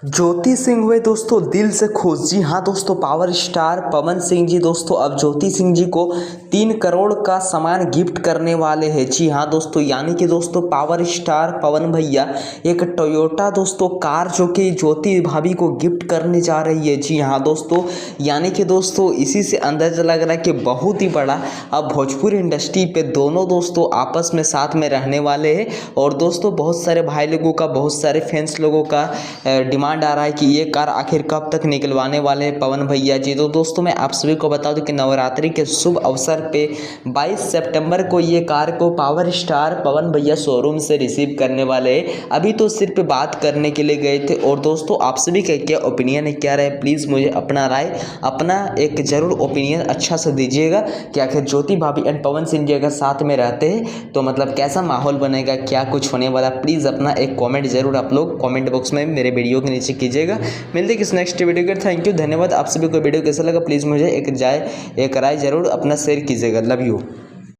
ज्योति सिंह हुए दोस्तों दिल से खुश। जी हाँ दोस्तों, पावर स्टार पवन सिंह जी दोस्तों अब ज्योति सिंह जी को 3 करोड़ का सामान गिफ्ट करने वाले हैं। जी हाँ दोस्तों, यानी कि दोस्तों पावर स्टार पवन भैया एक टोयोटा दोस्तों कार जो कि ज्योति भाभी को गिफ्ट करने जा रही है। जी हाँ दोस्तों, यानी कि दोस्तों इसी से अंदाजा लग रहा है कि बहुत ही बड़ा अब भोजपुरी इंडस्ट्री पे दोनों दोस्तों आपस में साथ में रहने वाले हैं। और दोस्तों बहुत सारे भाई लोगों का, बहुत सारे फैंस लोगों का डिमांड आ रहा है कि ये कार आखिर कब तक निकलवाने वाले हैं पवन भैया जी। तो दोस्तों मैं आप सभी को बता दूं कि नवरात्रि के शुभ अवसर पे 22 सितंबर को ये कार को पावर स्टार पवन भैया शोरूम से रिसीव करने वाले हैं। अभी तो सिर्फ बात करने के लिए गए थे। और दोस्तों आप सभी का क्या ओपिनियन है, क्या रहे, प्लीज़ मुझे अपना राय, अपना एक जरूर ओपिनियन अच्छा से दीजिएगा कि आखिर ज्योति भाभी एंड पवन सिंह जी अगर साथ में रहते हैं तो मतलब कैसा माहौल बनेगा, क्या कुछ होने वाला। प्लीज़ अपना एक कॉमेंट जरूर आप लोग कॉमेंट बॉक्स में मेरे वीडियो के नीचे कीजिएगा। मिलते किस नेक्स्ट वीडियो के। थैंक यू, धन्यवाद। आप सभी को वीडियो कैसा लगा प्लीज़ मुझे एक राय जरूर अपना शेयर कीजिएगा। Love you.